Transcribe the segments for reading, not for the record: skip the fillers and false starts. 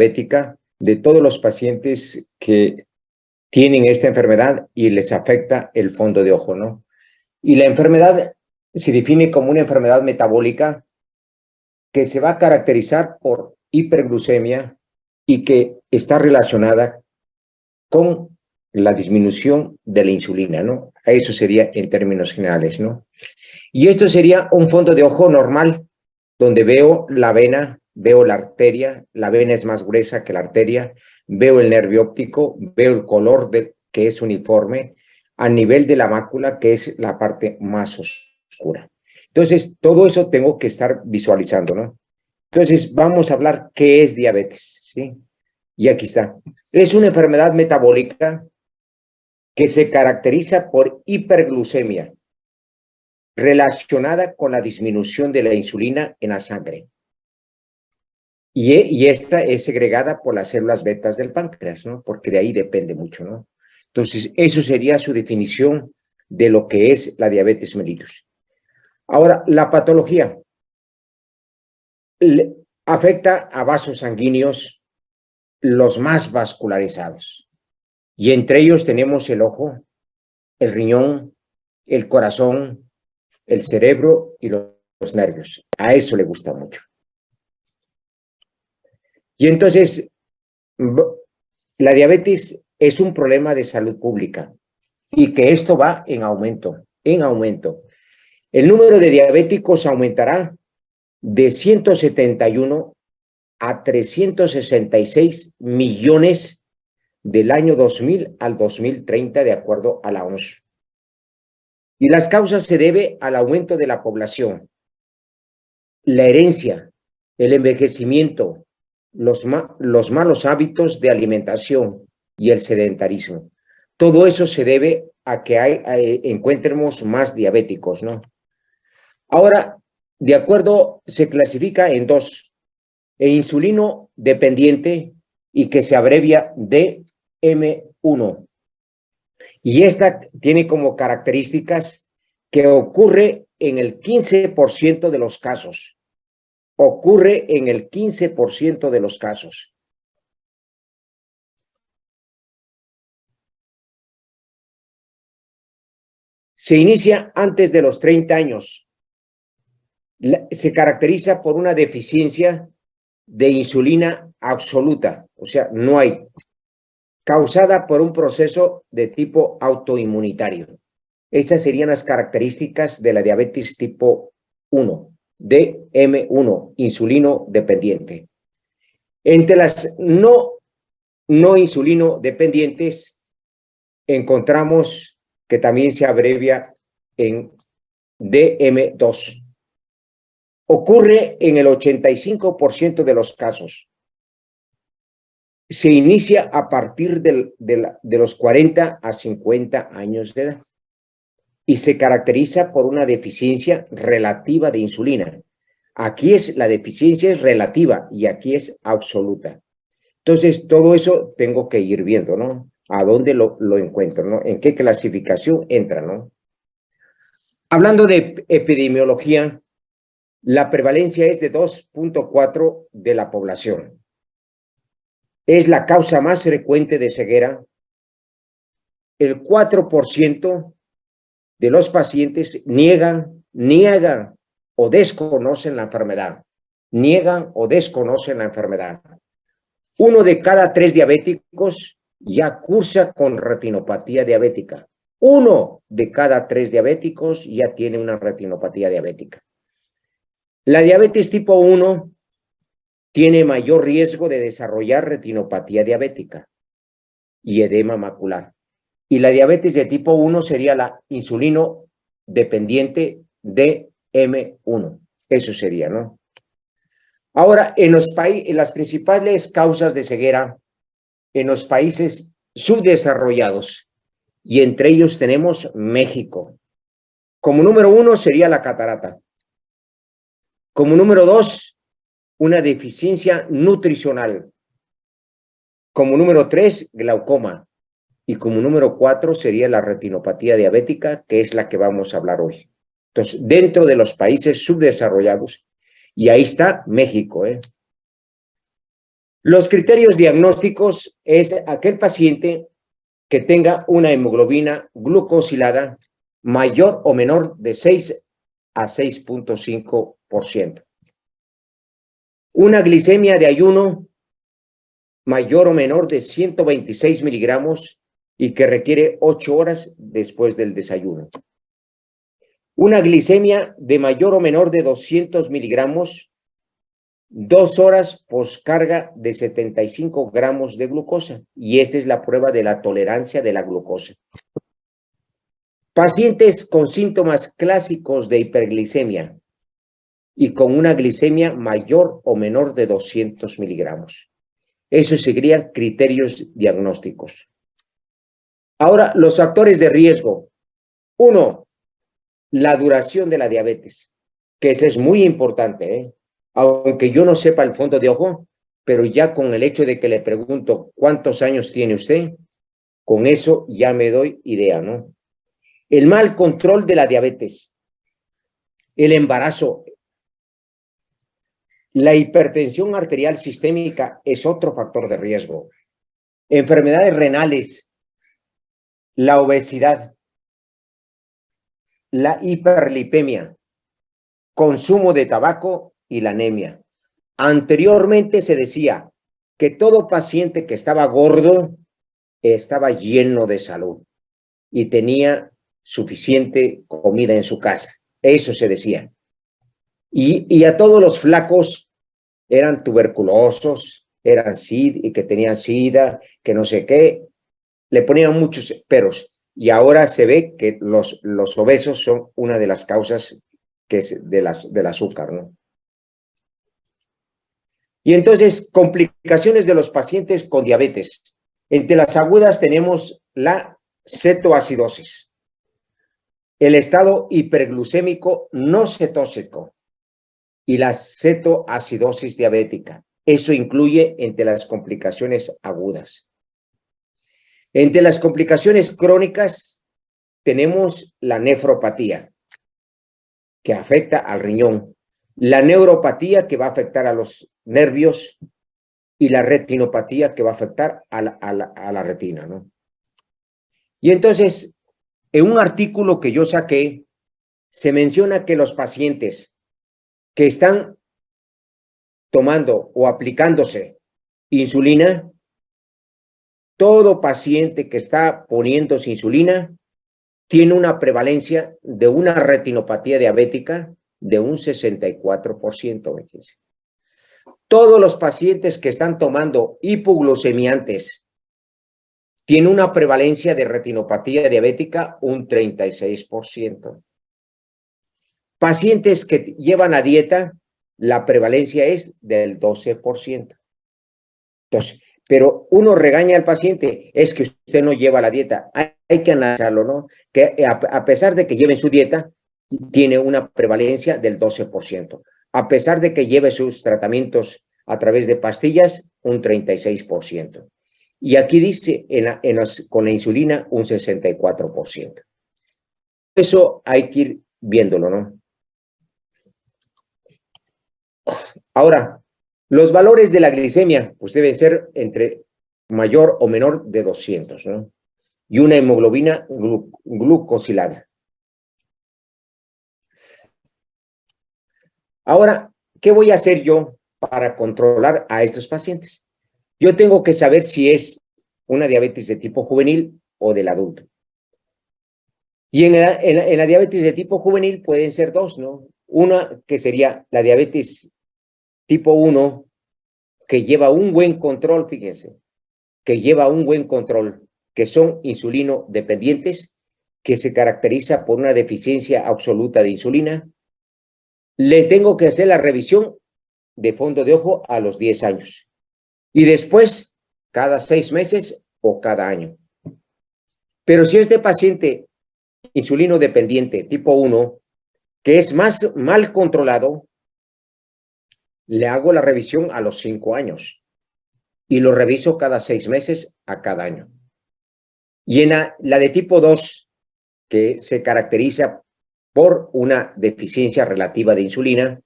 diabética de todos los pacientes que tienen esta enfermedad y les afecta el fondo de ojo, ¿no? Y la enfermedad se define como una enfermedad metabólica que se va a caracterizar por hiperglucemia y que está relacionada con la disminución de la insulina, ¿no? Eso sería en términos generales, ¿no? Y esto sería un fondo de ojo normal, donde veo la vena, veo la arteria, la vena es más gruesa que la arteria, veo el nervio óptico, veo el color que es uniforme, a nivel de la mácula, que es la parte más oscura. Entonces, todo eso tengo que estar visualizando, ¿no? Entonces, vamos a hablar qué es diabetes, ¿sí? Y aquí está. Es una enfermedad metabólica que se caracteriza por hiperglucemia, relacionada con la disminución de la insulina en la sangre. Y esta es segregada por las células betas del páncreas, ¿no? Porque de ahí depende mucho, ¿no? Entonces, eso sería su definición de lo que es la diabetes mellitus. Ahora, la patología afecta a vasos sanguíneos los más vascularizados. Y entre ellos tenemos el ojo, el riñón, el corazón, el cerebro y los nervios. A eso le gusta mucho. Y entonces, la diabetes es un problema de salud pública y que esto va en aumento, en aumento. El número de diabéticos aumentará de 171 a 366 millones del año 2000 al 2030, de acuerdo a la OMS. Y las causas se deben al aumento de la población, la herencia, el envejecimiento, los malos hábitos de alimentación y el sedentarismo. Todo eso se debe a que encontremos más diabéticos, ¿no? Ahora, de acuerdo, se clasifica en dos: el insulino dependiente y que se abrevia DM1. Y esta tiene como características que ocurre en el 15% de los casos. Ocurre en el 15% de los casos. Se inicia antes de los 30 años. Se caracteriza por una deficiencia de insulina absoluta, o sea, no hay, causada por un proceso de tipo autoinmunitario. Esas serían las características de la diabetes tipo 1, DM1, insulino dependiente. Entre las no insulino dependientes encontramos que también se abrevia en DM2. Ocurre en el 85% de los casos. Se inicia a partir de los 40 a 50 años de edad y se caracteriza por una deficiencia relativa de insulina. Aquí la deficiencia es relativa y aquí es absoluta. Entonces, todo eso tengo que ir viendo, ¿no? ¿A dónde lo encuentro, ¿no? ¿En qué clasificación entra, ¿no? Hablando de epidemiología, la prevalencia es de 2.4 de la población. Es la causa más frecuente de ceguera. El 4% de los pacientes niegan o desconocen la enfermedad. Niegan o desconocen la enfermedad. 1 de cada 3 diabéticos ya cursa con retinopatía diabética. 1 de cada 3 diabéticos ya tiene una retinopatía diabética. La diabetes tipo 1 tiene mayor riesgo de desarrollar retinopatía diabética y edema macular. Y la diabetes de tipo 1 sería la insulino dependiente DM1. Eso sería, ¿no? Ahora, en las principales causas de ceguera en los países subdesarrollados, y entre ellos tenemos México. Como número 1 sería la catarata. Como número 2, una deficiencia nutricional. Como número 3, glaucoma. Y como número 4 sería la retinopatía diabética, que es la que vamos a hablar hoy. Entonces, dentro de los países subdesarrollados, y ahí está México, Los criterios diagnósticos es aquel paciente que tenga una hemoglobina glucosilada mayor o menor de 6 a 6.5%. Una glicemia de ayuno mayor o menor de 126 miligramos y que requiere 8 horas después del desayuno. Una glicemia de mayor o menor de 200 miligramos, 2 horas poscarga de 75 gramos de glucosa. Y esta es la prueba de la tolerancia de la glucosa. Pacientes con síntomas clásicos de hiperglicemia y con una glicemia mayor o menor de 200 miligramos. Eso serían criterios diagnósticos. Ahora, los factores de riesgo. 1, la duración de la diabetes, que eso es muy importante, ¿eh? Aunque yo no sepa el fondo de ojo, pero ya con el hecho de que le pregunto cuántos años tiene usted, con eso ya me doy idea, ¿no? El mal control de la diabetes, el embarazo, la hipertensión arterial sistémica es otro factor de riesgo. Enfermedades renales, la obesidad, la hiperlipemia, consumo de tabaco y la anemia. Anteriormente se decía que todo paciente que estaba gordo estaba lleno de salud y tenía suficiente comida en su casa. Eso se decía. Y a todos los flacos eran tuberculosos, eran y que tenían sida, que no sé qué, le ponían muchos peros. Y ahora se ve que los obesos son una de las causas que es del azúcar, ¿no? Y entonces, complicaciones de los pacientes con diabetes. Entre las agudas tenemos la cetoacidosis, el estado hiperglucémico no cetósico y la cetoacidosis diabética. Eso incluye entre las complicaciones agudas. Entre las complicaciones crónicas tenemos la nefropatía, que afecta al riñón, la neuropatía, que va a afectar a los nervios, y la retinopatía, que va a afectar a la retina, ¿no? Y entonces, en un artículo que yo saqué, se menciona que los pacientes que están tomando o aplicándose insulina, todo paciente que está poniéndose insulina tiene una prevalencia de una retinopatía diabética de un 64%, fíjense. Todos los pacientes que están tomando hipoglucemiantes tienen una prevalencia de retinopatía diabética un 36%. Pacientes que llevan a dieta, la prevalencia es del 12%. Entonces, pero uno regaña al paciente, es que usted no lleva la dieta. Hay que analizarlo, ¿no? Que a pesar de que lleven su dieta, tiene una prevalencia del 12%. A pesar de que lleve sus tratamientos a través de pastillas, un 36%. Y aquí dice, con la insulina, un 64%. Eso hay que ir viéndolo, ¿no? Ahora, los valores de la glicemia, pues deben ser entre mayor o menor de 200, ¿no? Y una hemoglobina glucosilada. Ahora, ¿qué voy a hacer yo para controlar a estos pacientes? Yo tengo que saber si es una diabetes de tipo juvenil o del adulto. Y en la diabetes de tipo juvenil pueden ser dos, ¿no? Una que sería la diabetes tipo 1, que lleva un buen control, fíjense, que lleva un buen control, que son insulino dependientes, que se caracteriza por una deficiencia absoluta de insulina. Le tengo que hacer la revisión de fondo de ojo a los 10 años. Y después, cada 6 meses o cada año. Pero si este paciente insulino dependiente tipo 1, que es más mal controlado, le hago la revisión a los 5 años y lo reviso cada 6 meses a cada año. Y en la de tipo 2, que se caracteriza por una deficiencia relativa de insulina,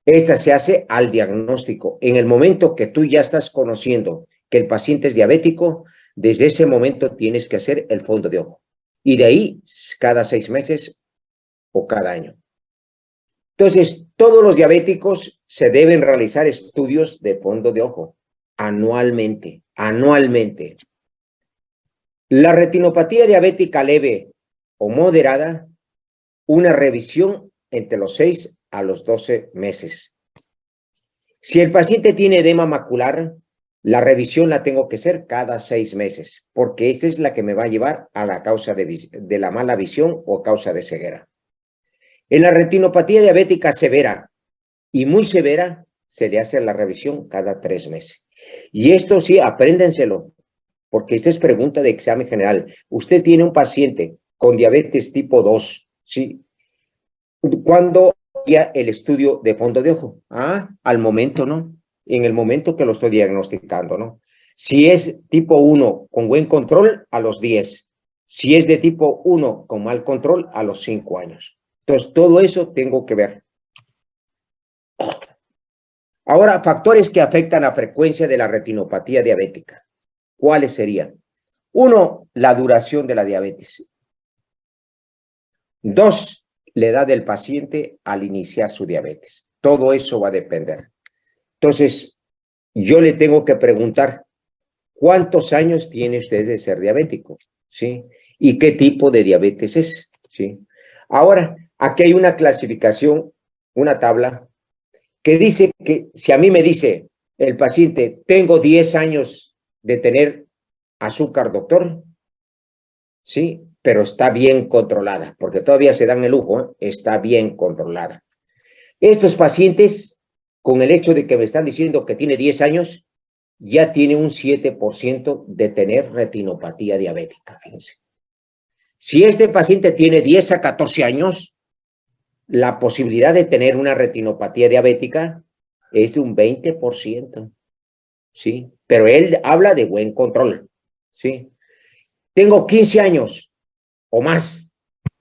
Esta se hace al diagnóstico. En el momento que tú ya estás conociendo que el paciente es diabético, desde ese momento tienes que hacer el fondo de ojo. Y de ahí, cada 6 meses o cada año. Entonces, todos los diabéticos se deben realizar estudios de fondo de ojo anualmente, anualmente. La retinopatía diabética leve o moderada, una revisión entre los 6 a los 12 meses. Si el paciente tiene edema macular, la revisión la tengo que hacer cada 6 meses, porque esta es la que me va a llevar a la causa de la mala visión o causa de ceguera. En la retinopatía diabética severa y muy severa, se le hace la revisión cada 3 meses. Y esto sí, apréndenselo, porque esta es pregunta de examen general. Usted tiene un paciente con diabetes tipo 2, ¿sí? ¿Cuándo haría el estudio de fondo de ojo? Al momento, ¿no? En el momento que lo estoy diagnosticando, ¿no? Si es tipo 1 con buen control, a los 10. Si es de tipo 1 con mal control, a los 5 años. Entonces, todo eso tengo que ver. Ahora, factores que afectan la frecuencia de la retinopatía diabética. ¿Cuáles serían? 1, la duración de la diabetes. 2, la edad del paciente al iniciar su diabetes. Todo eso va a depender. Entonces, yo le tengo que preguntar, ¿cuántos años tiene usted de ser diabético? ¿Sí? ¿Y qué tipo de diabetes es? ¿Sí? Ahora, aquí hay una clasificación, una tabla, que dice que si a mí me dice el paciente, tengo 10 años de tener azúcar, doctor, ¿sí? Pero está bien controlada, porque todavía se dan el lujo, ¿eh? Está bien controlada. Estos pacientes, con el hecho de que me están diciendo que tiene 10 años, ya tiene un 7% de tener retinopatía diabética, fíjense. Si este paciente tiene 10 a 14 años, la posibilidad de tener una retinopatía diabética es de un 20%, ¿sí? Pero él habla de buen control, ¿sí? Tengo 15 años o más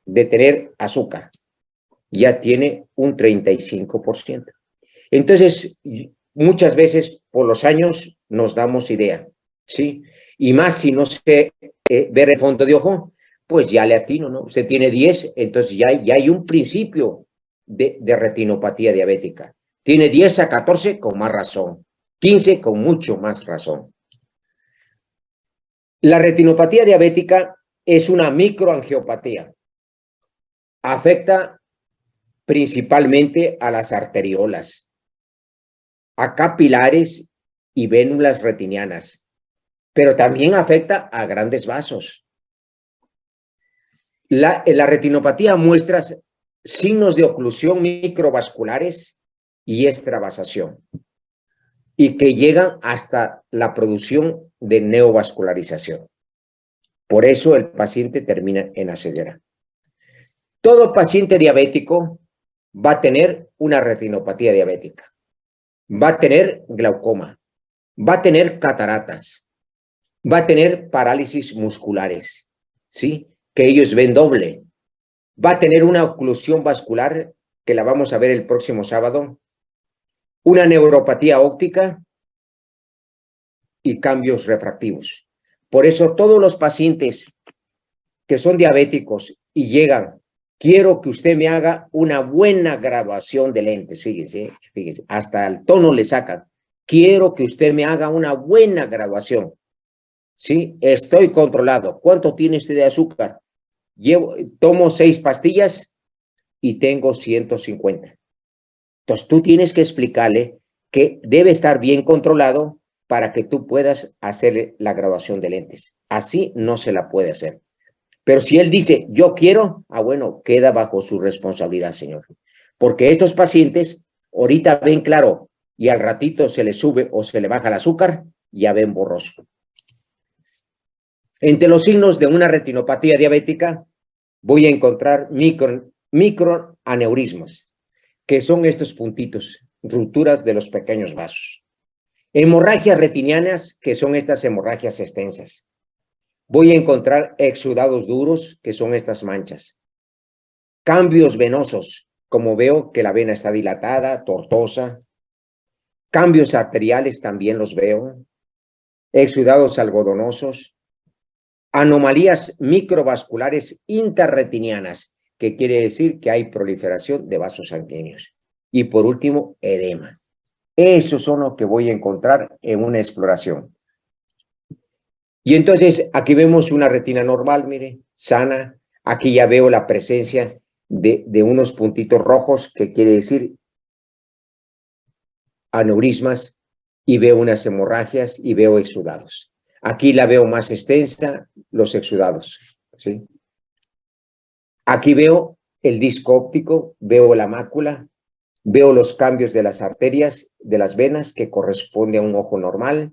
de tener azúcar, ya tiene un 35%. Entonces, muchas veces por los años nos damos idea, ¿sí? Y más si no sé ver el fondo de ojo, pues ya le atino, ¿no? Usted tiene 10, entonces ya hay un principio de retinopatía diabética. Tiene 10 a 14 con más razón, 15 con mucho más razón. La retinopatía diabética es una microangiopatía. Afecta principalmente a las arteriolas, a capilares y vénulas retinianas, pero también afecta a grandes vasos. La retinopatía muestra signos de oclusión microvasculares y extravasación, y que llegan hasta la producción de neovascularización. Por eso el paciente termina en la ceguera. Todo paciente diabético va a tener una retinopatía diabética, va a tener glaucoma, va a tener cataratas, va a tener parálisis musculares, ¿sí? Que ellos ven doble. Va a tener una oclusión vascular, que la vamos a ver el próximo sábado, una neuropatía óptica y cambios refractivos. Por eso todos los pacientes que son diabéticos y llegan, quiero que usted me haga una buena graduación de lentes, fíjese, hasta el tono le sacan. Quiero que usted me haga una buena graduación. ¿Sí? Estoy controlado. ¿Cuánto tiene usted de azúcar? Tomo 6 pastillas y tengo 150. Entonces tú tienes que explicarle que debe estar bien controlado para que tú puedas hacerle la graduación de lentes. Así no se la puede hacer. Pero si él dice, yo quiero, bueno, queda bajo su responsabilidad, señor. Porque estos pacientes ahorita ven claro y al ratito se le sube o se le baja el azúcar, ya ven borroso. Entre los signos de una retinopatía diabética voy a encontrar microaneurismas, que son estos puntitos, rupturas de los pequeños vasos. Hemorragias retinianas, que son estas hemorragias extensas. Voy a encontrar exudados duros, que son estas manchas. Cambios venosos, como veo que la vena está dilatada, tortosa. Cambios arteriales también los veo. Exudados algodonosos. Anomalías microvasculares intrarretinianas, que quiere decir que hay proliferación de vasos sanguíneos. Y por último, edema. Esos son los que voy a encontrar en una exploración. Y entonces aquí vemos una retina normal, mire, sana. Aquí ya veo la presencia de unos puntitos rojos, que quiere decir aneurismas, y veo unas hemorragias y veo exudados. Aquí la veo más extensa, los exudados, ¿sí? Aquí veo el disco óptico, veo la mácula, veo los cambios de las arterias, de las venas, que corresponde a un ojo normal,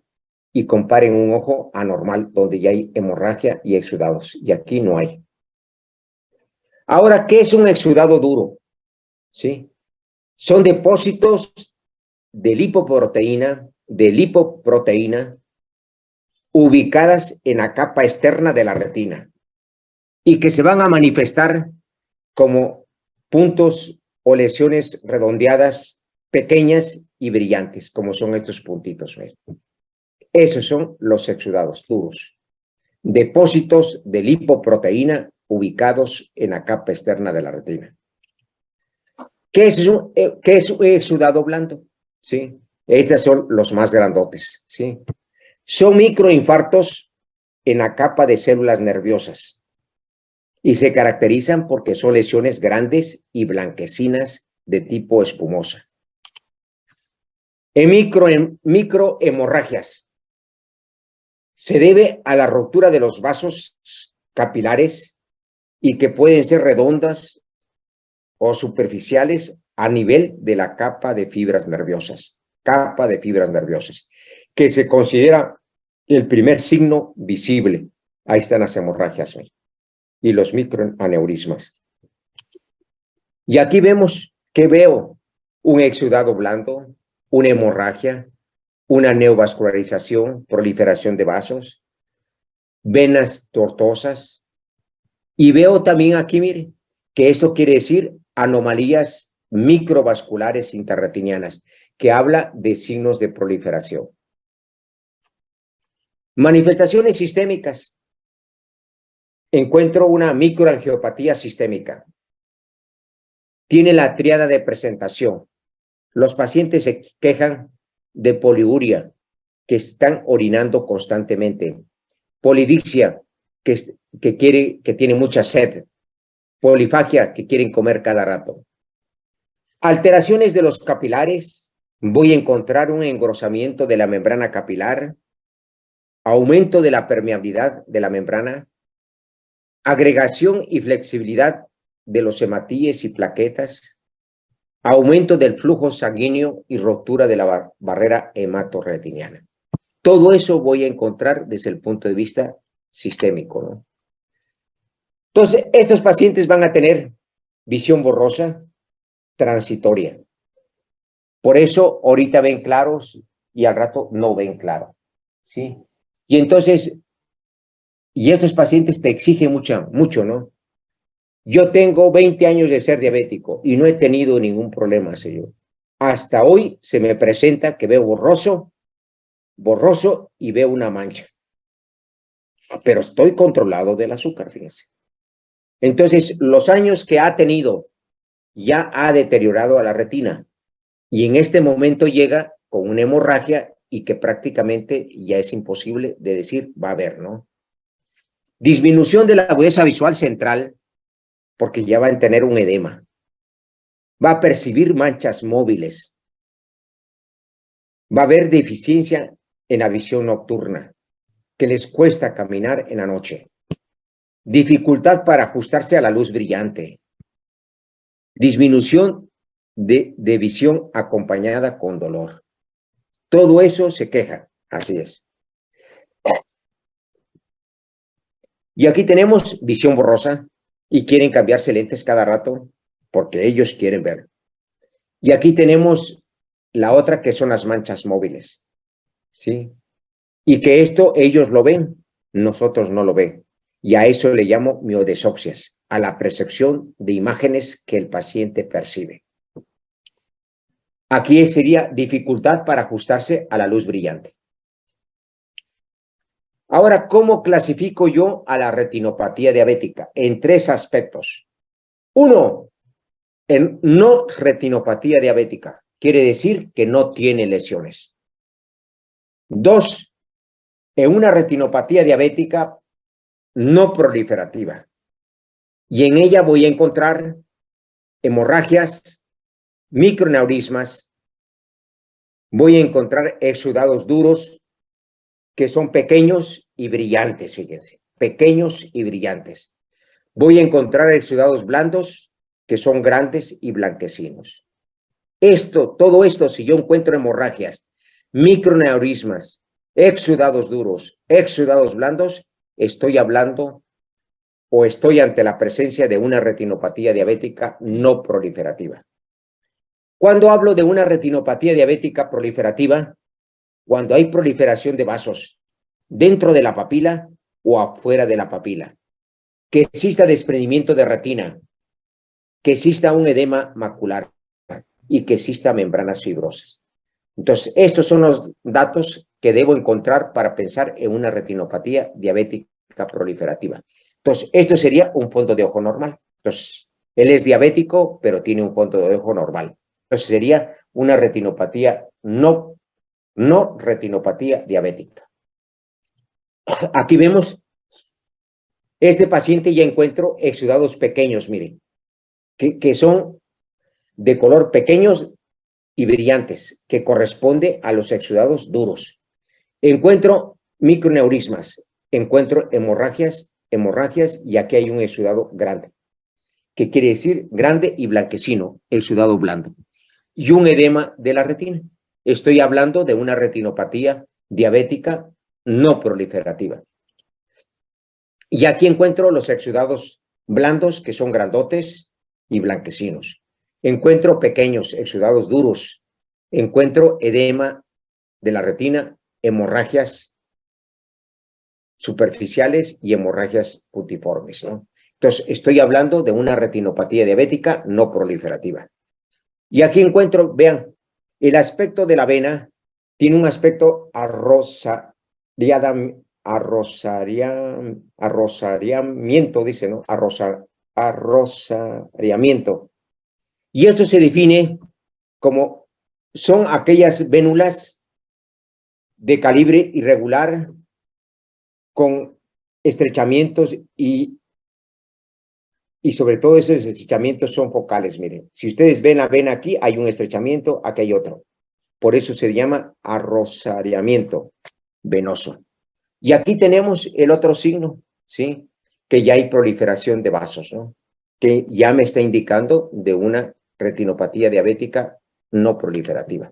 y comparen un ojo anormal, donde ya hay hemorragia y exudados, y aquí no hay. Ahora, ¿qué es un exudado duro? ¿Sí? Son depósitos de lipoproteína, ubicadas en la capa externa de la retina, y que se van a manifestar como puntos o lesiones redondeadas, pequeñas y brillantes, como son estos puntitos. Esos son los exudados duros. Depósitos de lipoproteína ubicados en la capa externa de la retina. ¿Qué es un exudado blando? ¿Sí? Estos son los más grandotes. ¿Sí? Son microinfartos en la capa de células nerviosas y se caracterizan porque son lesiones grandes y blanquecinas de tipo espumosa. En microhemorragias se debe a la ruptura de los vasos capilares, y que pueden ser redondas o superficiales a nivel de la capa de fibras nerviosas, que se considera el primer signo visible. Ahí están las hemorragias y los microaneurismas. Y aquí vemos, ¿qué veo? Un exudado blando, una hemorragia, una neovascularización, proliferación de vasos, venas tortuosas, y veo también aquí, mire, que esto quiere decir anomalías microvasculares intrarretinianas, que habla de signos de proliferación. Manifestaciones sistémicas. Encuentro una microangiopatía sistémica. Tiene la tríada de presentación. Los pacientes se quejan de poliuria, que están orinando constantemente. Polidixia, que tiene mucha sed. Polifagia, que quieren comer cada rato. Alteraciones de los capilares. Voy a encontrar un engrosamiento de la membrana capilar, aumento de la permeabilidad de la membrana, agregación y flexibilidad de los hematíes y plaquetas, aumento del flujo sanguíneo y ruptura de la barrera hematorretiniana. Todo eso voy a encontrar desde el punto de vista sistémico, ¿no? Entonces, estos pacientes van a tener visión borrosa transitoria. Por eso, ahorita ven claros y al rato no ven claro, ¿sí? Y entonces, estos pacientes te exigen mucho, ¿no? Yo tengo 20 años de ser diabético y no he tenido ningún problema, señor. Hasta hoy se me presenta que veo borroso y veo una mancha. Pero estoy controlado del azúcar, fíjense. Entonces, los años que ha tenido ya ha deteriorado a la retina, y en este momento llega con una hemorragia y que prácticamente ya es imposible de decir va a haber, ¿no? Disminución de la agudeza visual central, porque ya va a tener un edema. Va a percibir manchas móviles. Va a haber deficiencia en la visión nocturna, que les cuesta caminar en la noche. Dificultad para ajustarse a la luz brillante. Disminución de visión acompañada con dolor. Todo eso se queja, así es. Y aquí tenemos visión borrosa y quieren cambiarse lentes cada rato porque ellos quieren ver. Y aquí tenemos la otra, que son las manchas móviles, ¿sí? Y que esto ellos lo ven, nosotros no lo ven. Y a eso le llamo miodesopsias. a la percepción de imágenes que el paciente percibe. Aquí sería dificultad para ajustarse a la luz brillante. Ahora, ¿cómo clasifico yo a la retinopatía diabética? En 3 aspectos. 1, en no retinopatía diabética. Quiere decir que no tiene lesiones. 2, en una retinopatía diabética no proliferativa. Y en ella voy a encontrar hemorragias, microneurismas, voy a encontrar exudados duros que son pequeños y brillantes, fíjense, pequeños y brillantes. Voy a encontrar exudados blandos que son grandes y blanquecinos. Todo esto, si yo encuentro hemorragias, microneurismas, exudados duros, exudados blandos, estoy hablando o estoy ante la presencia de una retinopatía diabética no proliferativa. Cuando hablo de una retinopatía diabética proliferativa, cuando hay proliferación de vasos dentro de la papila o afuera de la papila, que exista desprendimiento de retina, que exista un edema macular y que exista membranas fibrosas. Entonces, estos son los datos que debo encontrar para pensar en una retinopatía diabética proliferativa. Entonces, esto sería un fondo de ojo normal. Entonces, él es diabético, pero tiene un fondo de ojo normal. Entonces, sería una retinopatía no retinopatía diabética. Aquí vemos, este paciente ya encuentro exudados pequeños, miren, que son de color pequeños y brillantes, que corresponde a los exudados duros. Encuentro microneurismas, encuentro hemorragias, y aquí hay un exudado grande, que quiere decir grande y blanquecino, exudado blando, y un edema de la retina. Estoy hablando de una retinopatía diabética no proliferativa. Y aquí encuentro los exudados blandos, que son grandotes y blanquecinos. Encuentro pequeños exudados duros. Encuentro edema de la retina, hemorragias superficiales y hemorragias putiformes, ¿no? Entonces, estoy hablando de una retinopatía diabética no proliferativa. Y aquí encuentro, vean, el aspecto de la vena tiene un aspecto arrosariamiento, dice, ¿no? Arrosariamiento. Y esto se define como son aquellas vénulas de calibre irregular con estrechamientos y sobre todo esos estrechamientos son focales, miren. Si ustedes ven la vena aquí, hay un estrechamiento, aquí hay otro. Por eso se llama arrosariamiento venoso. Y aquí tenemos el otro signo, ¿sí? Que ya hay proliferación de vasos, ¿no? Que ya me está indicando de una retinopatía diabética no proliferativa.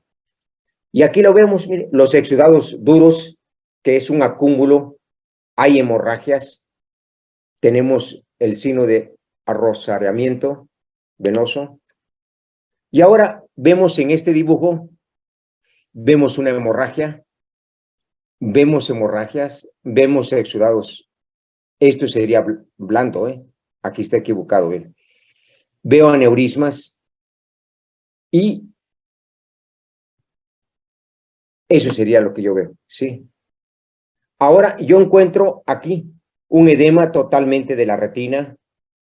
Y aquí lo vemos, miren, los exudados duros, que es un acúmulo, hay hemorragias, tenemos el signo de arrosariamiento venoso. Y ahora vemos en este dibujo, vemos una hemorragia, vemos hemorragias, vemos exudados. Esto sería blando, ¿eh? Aquí está equivocado, ¿eh? Veo aneurismas y eso sería lo que yo veo, ¿sí? Ahora yo encuentro aquí un edema totalmente de la retina,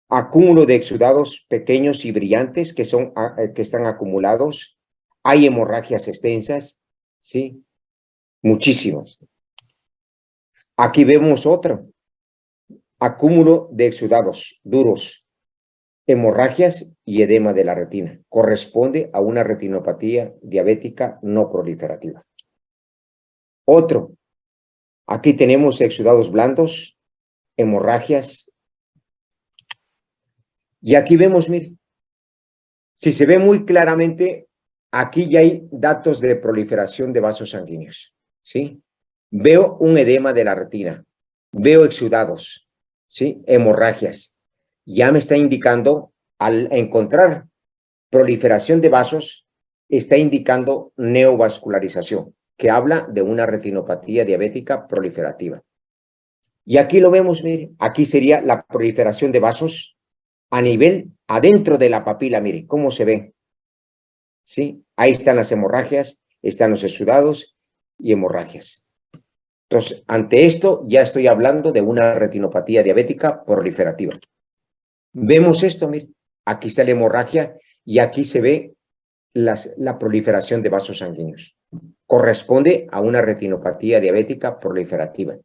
acúmulo de exudados pequeños y brillantes que están acumulados, hay hemorragias extensas, ¿sí? Muchísimas. Aquí vemos otro, acúmulo de exudados duros, hemorragias y edema de la retina. Corresponde a una retinopatía diabética no proliferativa. Otro, aquí tenemos exudados blandos, hemorragias. Y aquí vemos, miren, si se ve muy claramente, aquí ya hay datos de proliferación de vasos sanguíneos, ¿sí? Veo un edema de la retina, veo exudados, ¿sí? Hemorragias. Ya me está indicando, al encontrar proliferación de vasos, está indicando neovascularización, que habla de una retinopatía diabética proliferativa. Y aquí lo vemos, mire, aquí sería la proliferación de vasos, a nivel, adentro de la papila, mire, cómo se ve, ¿sí? Ahí están las hemorragias, están los exudados y hemorragias. Entonces, ante esto ya estoy hablando de una retinopatía diabética proliferativa. Vemos esto, mire, aquí está la hemorragia y aquí se ve la proliferación de vasos sanguíneos. Corresponde a una retinopatía diabética proliferativa.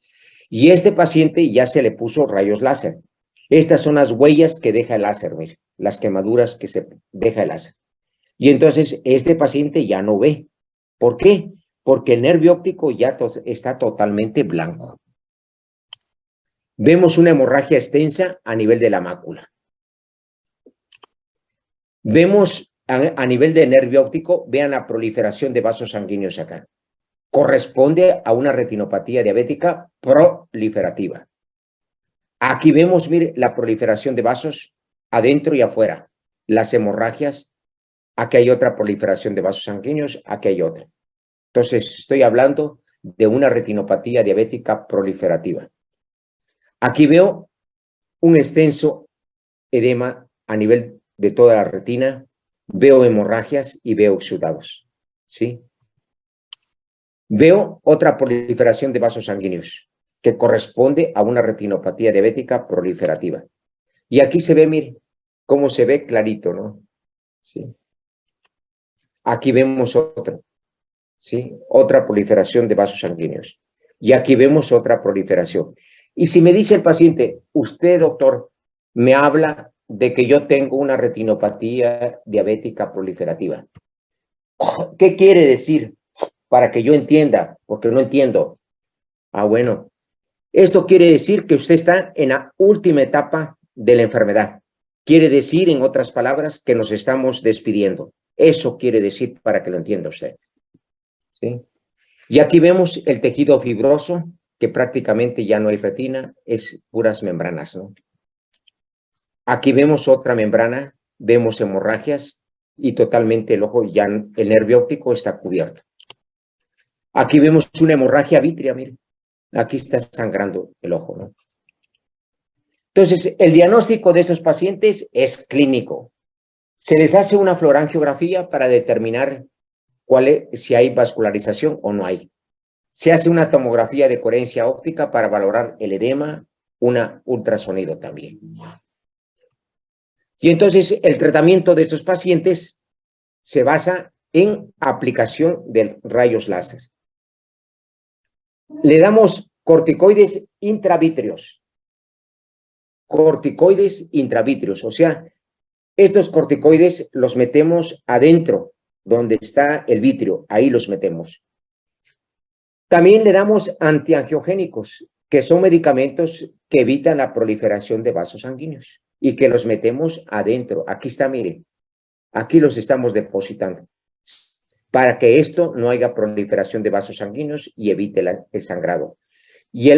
Y este paciente ya se le puso rayos láser. Estas son las huellas que deja el láser, mire, las quemaduras que se deja el láser. Y entonces este paciente ya no ve. ¿Por qué? Porque el nervio óptico ya está totalmente blanco. Vemos una hemorragia extensa a nivel de la mácula. Vemos a nivel de nervio óptico, vean la proliferación de vasos sanguíneos acá. Corresponde a una retinopatía diabética proliferativa. Aquí vemos, mire, la proliferación de vasos adentro y afuera. Las hemorragias, aquí hay otra proliferación de vasos sanguíneos, aquí hay otra. Entonces, estoy hablando de una retinopatía diabética proliferativa. Aquí veo un extenso edema a nivel de toda la retina, veo hemorragias y veo exudados, ¿sí? Veo otra proliferación de vasos sanguíneos que corresponde a una retinopatía diabética proliferativa. Y aquí se ve, mire, cómo se ve clarito, ¿no? ¿Sí? Aquí vemos otro, ¿sí? Otra proliferación de vasos sanguíneos. Y aquí vemos otra proliferación. Y si me dice el paciente, usted, doctor, me habla de que yo tengo una retinopatía diabética proliferativa. ¿Qué quiere decir? Para que yo entienda, porque no entiendo. Ah, bueno. Esto quiere decir que usted está en la última etapa de la enfermedad. Quiere decir, en otras palabras, que nos estamos despidiendo. Eso quiere decir para que lo entienda usted. ¿Sí? Y aquí vemos el tejido fibroso, que prácticamente ya no hay retina, es puras membranas, ¿no? Aquí vemos otra membrana, vemos hemorragias y totalmente el ojo, ya el nervio óptico está cubierto. Aquí vemos una hemorragia vítrea, miren. Aquí está sangrando el ojo, ¿no? Entonces, el diagnóstico de estos pacientes es clínico. Se les hace una fluorangiografía para determinar si hay vascularización o no hay. Se hace una tomografía de coherencia óptica para valorar el edema, una ultrasonido también. Y entonces, el tratamiento de estos pacientes se basa en aplicación de rayos láser. Le damos corticoides intravítreos. Corticoides intravítreos, o sea, estos corticoides los metemos adentro, donde está el vítreo, ahí los metemos. También le damos antiangiogénicos, que son medicamentos que evitan la proliferación de vasos sanguíneos y que los metemos adentro. Aquí está, miren, aquí los estamos depositando para que esto no haya proliferación de vasos sanguíneos y evite el sangrado. Y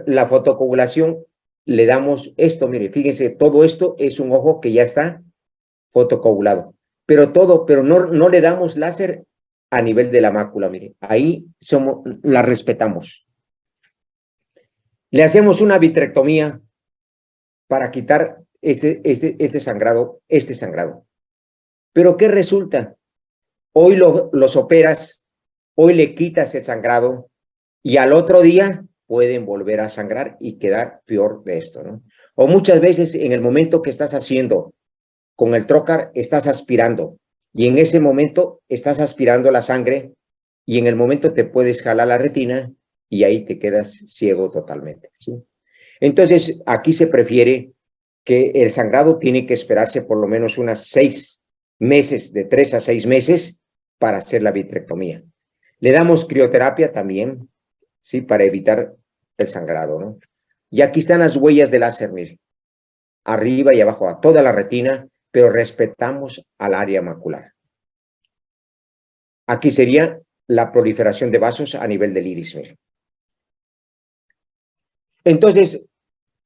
la fotocoagulación le damos esto, mire, fíjense, todo esto es un ojo que ya está fotocoagulado, pero no le damos láser a nivel de la mácula, mire, ahí la respetamos. Le hacemos una vitrectomía para quitar este sangrado. Pero ¿qué resulta? Hoy los operas, hoy le quitas el sangrado y al otro día pueden volver a sangrar y quedar peor de esto, ¿no? O muchas veces en el momento que estás haciendo con el trocar, estás aspirando y en ese momento estás aspirando la sangre y en el momento te puedes jalar la retina y ahí te quedas ciego totalmente, ¿sí? Entonces, aquí se prefiere que el sangrado tiene que esperarse por lo menos unas 6 meses, de 3 a 6 meses, para hacer la vitrectomía. Le damos crioterapia también, ¿sí? Para evitar el sangrado, ¿no? Y aquí están las huellas de láser, mire, arriba y abajo, a toda la retina, pero respetamos al área macular. Aquí sería la proliferación de vasos a nivel del iris, mire. Entonces,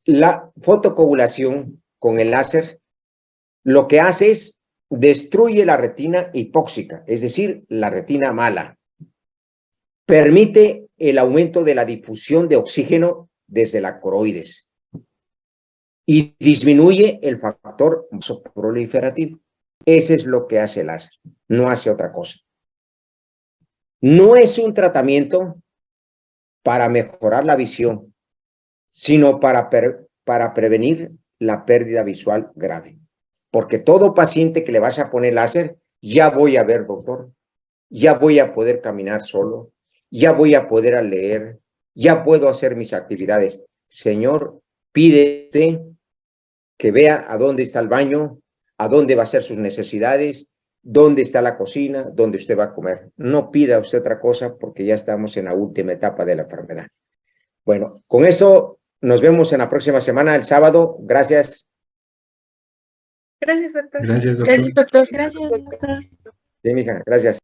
la fotocoagulación con el láser lo que hace es destruye la retina hipóxica, es decir, la retina mala. Permite el aumento de la difusión de oxígeno desde la coroides. y disminuye el factor proliferativo. Ese es lo que hace el láser, no hace otra cosa. No es un tratamiento para mejorar la visión, sino para prevenir la pérdida visual grave. Porque todo paciente que le vas a poner láser, ya voy a ver, doctor, ya voy a poder caminar solo, ya voy a poder leer, ya puedo hacer mis actividades. Señor, pídete que vea a dónde está el baño, a dónde va a hacer sus necesidades, dónde está la cocina, dónde usted va a comer. No pida usted otra cosa porque ya estamos en la última etapa de la enfermedad. Bueno, con esto nos vemos en la próxima semana, el sábado. Gracias. Gracias, doctor. Gracias, doctor. Gracias, doctor. Gracias, doctor. Sí, mija, gracias.